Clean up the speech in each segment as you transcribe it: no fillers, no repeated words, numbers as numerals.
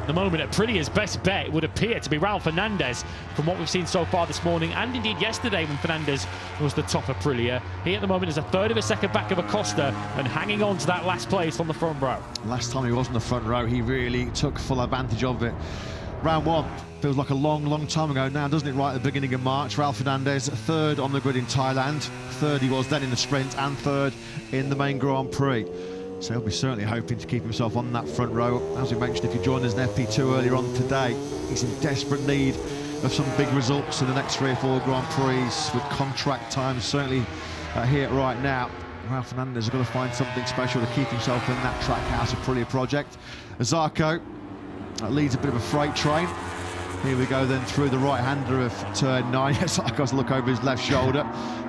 At the moment, Aprilia's best bet would appear to be Raul Fernandez from what we've seen so far this morning, and indeed yesterday when Fernandez was the top Aprilia. He at the moment is a third of a second back of Acosta and hanging on to that last place on the front row. Last time he was on the front row, he really took full advantage of it. Round one feels like a long time ago now, doesn't it, right at the beginning of March? Raul Fernandez, third on the grid in Thailand. Third he was then in the sprint, and third in the main Grand Prix. So he'll be certainly hoping to keep himself on that front row. As we mentioned, if you joined us in FP2 earlier on today, he's in desperate need of some big results in the next 3 or 4 Grand Prix with contract times certainly here right now. Raul Fernandez has got to find something special to keep himself in that Trackhouse Aprilia project. Zarco leads a bit of a freight train. Here we go then through the right-hander of turn 9. Yes, I've got to look over his left shoulder,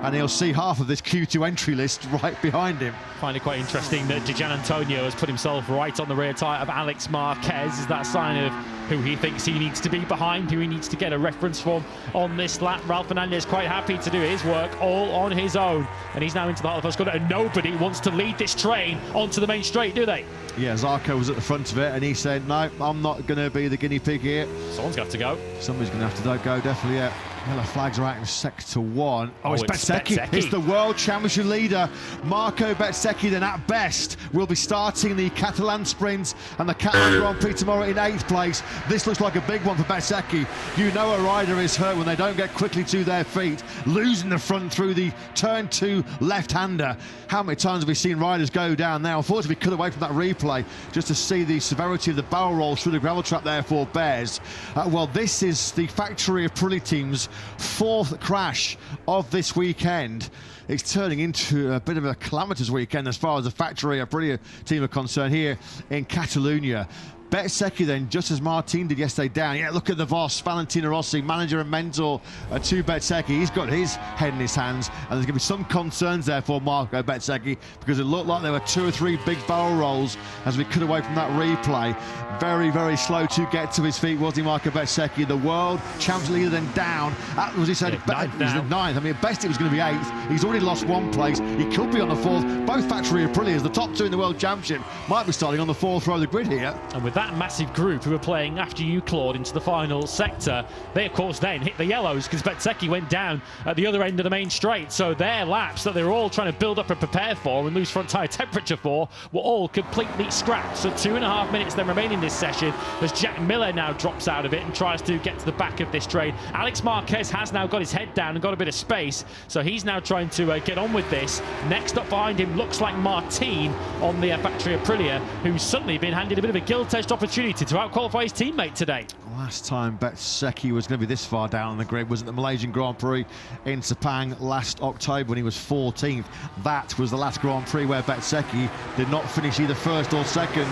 and he'll see half of this Q2 entry list right behind him. I find it quite interesting that Gian Antonio has put himself right on the rear tyre of Alex Marquez. Is that a sign of who he thinks he needs to be behind, who he needs to get a reference from on this lap? Raul Fernandez quite happy to do his work all on his own, and he's now into the heart of the first corner, and nobody wants to lead this train onto the main straight, do they? Yeah, Zarco was at the front of it, and he said, no, I'm not going to be the guinea pig here. Someone's got to go. Somebody's going to have to go, definitely, yeah. Yellow flags are out in sector 1. Oh, it's Bezzecchi. It's the World Championship leader, Marco Bezzecchi, then at best will be starting the Catalan sprint and the Catalan Grand Prix tomorrow in 8th place. This looks like a big one for Bezzecchi. You know a rider is hurt when they don't get quickly to their feet, losing the front through the turn 2 left-hander. How many times have we seen riders go down now? Unfortunately, we cut away from that replay just to see the severity of the barrel roll through the gravel trap there for Bez. Well, this is the factory Aprilia team's 4th crash of this weekend. It's turning into a bit of a calamitous weekend as far as the factory Aprilia team are concerned here in Catalonia. Bezzecchi then, just as Martin did yesterday down. Yeah, look at the Voss, Valentino Rossi, manager and mentor to Bezzecchi. He's got his head in his hands, and there's going to be some concerns there for Marco Bezzecchi, because it looked like there were 2 or 3 big barrel rolls as we cut away from that replay. Very slow to get to his feet, wasn't he, Marco Bezzecchi? The world champion leader then down. Was he said? Yeah, he was the 9th. I mean, at best it was going to be 8th. He's already lost 1 place. He could be on the 4th. Both factory Aprilias, the top 2 in the World Championship, might be starting on the 4th row of the grid here. And with that massive group who were playing after you, Claude, into the final sector, they of course then hit the yellows because Bezzecchi went down at the other end of the main straight. So their laps that they were all trying to build up and prepare for and lose front tyre temperature for were all completely scrapped. So 2.5 minutes then remain in this session as Jack Miller now drops out of it and tries to get to the back of this train. Alex Marquez has now got his head down and got a bit of space, so he's now trying to get on with this. Next up behind him looks like Martin on the factory Aprilia, who's suddenly been handed a bit of a gilt-edged opportunity to out-qualify his teammate today. Last time Bezzecchi was going to be this far down on the grid was at the Malaysian Grand Prix in Sepang last October when he was 14th. That was the last Grand Prix where Bezzecchi did not finish either first or second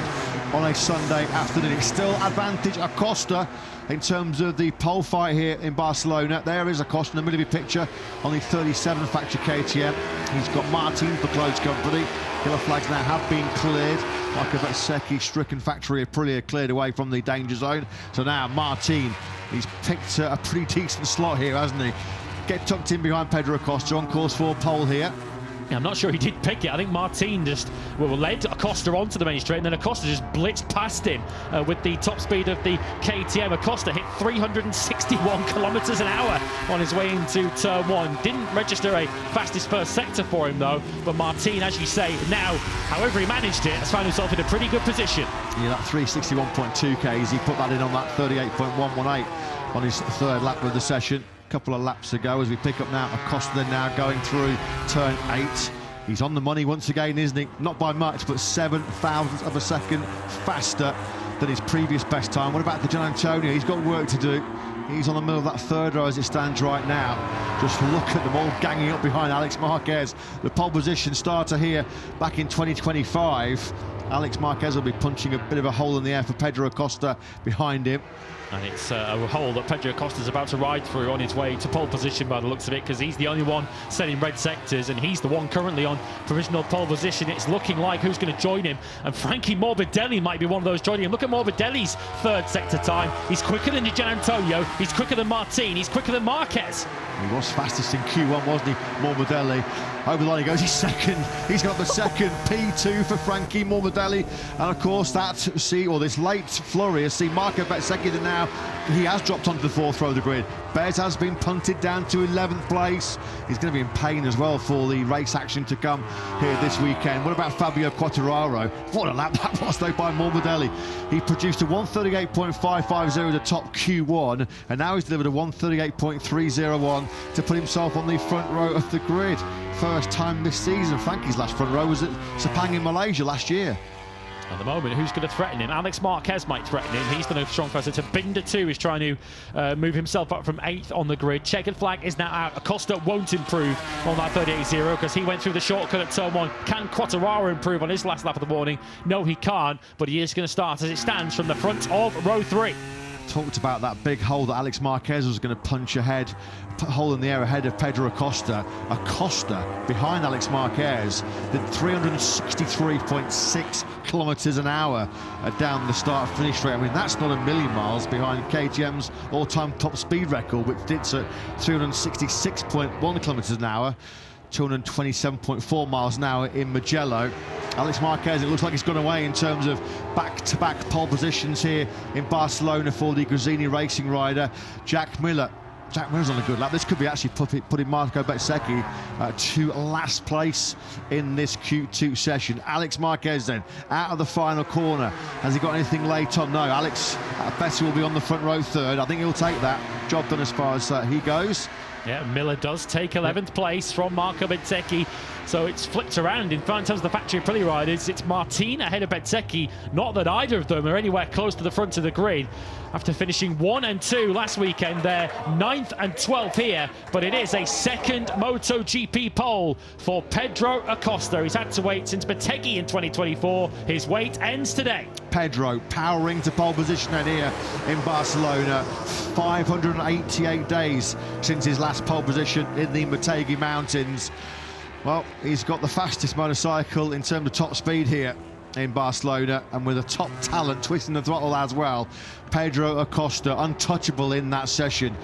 on a Sunday afternoon. It's still advantage Acosta in terms of the pole fight here in Barcelona. There is Acosta in the middle of your picture on the 37 factory KTM. He's got Martin for close company. Yellow flags now have been cleared. Marco Bezzecchi, stricken factory Aprilia cleared away from the danger zone. So now Martin, he's picked a pretty decent slot here, hasn't he? Get tucked in behind Pedro Acosta on course for pole here. I'm not sure he did pick it. I think Martin just led Acosta onto the main straight, and then Acosta just blitzed past him with the top speed of the KTM. Acosta hit 361 kilometers an hour on his way into turn 1. Didn't register a fastest first sector for him though, but Martin, as you say, now, however he managed it, has found himself in a pretty good position. Yeah, that 361.2 Ks, he put that in on that 38.118 on his 3rd lap of the session. Couple of laps ago as we pick up now Acosta then now going through turn 8. He's on the money once again, isn't he? Not by much, but 7 thousandths of a second faster than his previous best time. What about the Gian Antonio? He's got work to do. He's on the middle of that 3rd row as it stands right now. Just look at them all ganging up behind Alex Marquez, the pole position starter here back in 2025. Alex Marquez will be punching a bit of a hole in the air for Pedro Acosta behind him. And it's a hole that Pedro Acosta's about to ride through on his way to pole position by the looks of it, because he's the only one setting red sectors and he's the one currently on provisional pole position. It's looking like who's going to join him, and Frankie Morbidelli might be one of those joining him. Look at Morbidelli's 3rd sector time. He's quicker than Gian Antonio, he's quicker than Martin, he's quicker than Marquez. He was fastest in Q1, wasn't he, Morbidelli? Over the line he goes, he's second. He's got the second P2 for Frankie Morbidelli. And of course this late flurry has seen Marco Bezzecchi that now he has dropped onto the fourth row of the grid. Bez has been punted down to 11th place. He's going to be in pain as well for the race action to come here this weekend. What about Fabio Quartararo? What a lap that was though by Morbidelli. He produced a 1:38.550 the top Q1, and now he's delivered a 1:38.301 to put himself on the front row of the grid. First time this season. Frankie's last front row was at Sepang in Malaysia last year. At the moment, who's going to threaten him? Alex Marquez might threaten him. He's done a strong first. To Binder too is trying to move himself up from 8th on the grid. Checkered flag is now out. Acosta won't improve on that 38.0 because he went through the shortcut at turn 1. Can Quartararo improve on his last lap of the morning? No, he can't, but he is going to start as it stands from the front of row 3. Talked about that big hole that Alex Marquez was going to punch ahead, hole in the air ahead of Pedro Acosta. Acosta behind Alex Marquez did 363.6 kilometers an hour down the start finish straight. I mean, that's not a million miles behind KTM's all-time top speed record, which sits at 366.1 kilometers an hour, 227.4 miles an hour in Mugello. Alex Marquez, it looks like he's gone away in terms of back-to-back pole positions here in Barcelona for the Gresini racing rider, Jack Miller. Jack Miller's on a good lap. This could be actually putting Marco Bezzecchi to last place in this Q2 session. Alex Marquez then out of the final corner. Has he got anything late on? No, Alex Better will be on the front row third. I think he'll take that. Job done as far as he goes. Yeah, Miller does take 11th place from Marco Bezzecchi. So it's flipped around. In terms of the factory Aprilia riders, it's Martin ahead of Bezzecchi. Not that either of them are anywhere close to the front of the grid. After finishing 1 and 2 last weekend, they're 9th and 12th here. But it is a second MotoGP pole for Pedro Acosta. He's had to wait since Bezzecchi in 2024. His wait ends today. Pedro powering to pole position out here in Barcelona. 588 days since his last pole position in the Motegi Mountains. Well, he's got the fastest motorcycle in terms of top speed here in Barcelona, and with a top talent twisting the throttle as well. Pedro Acosta, untouchable in that session.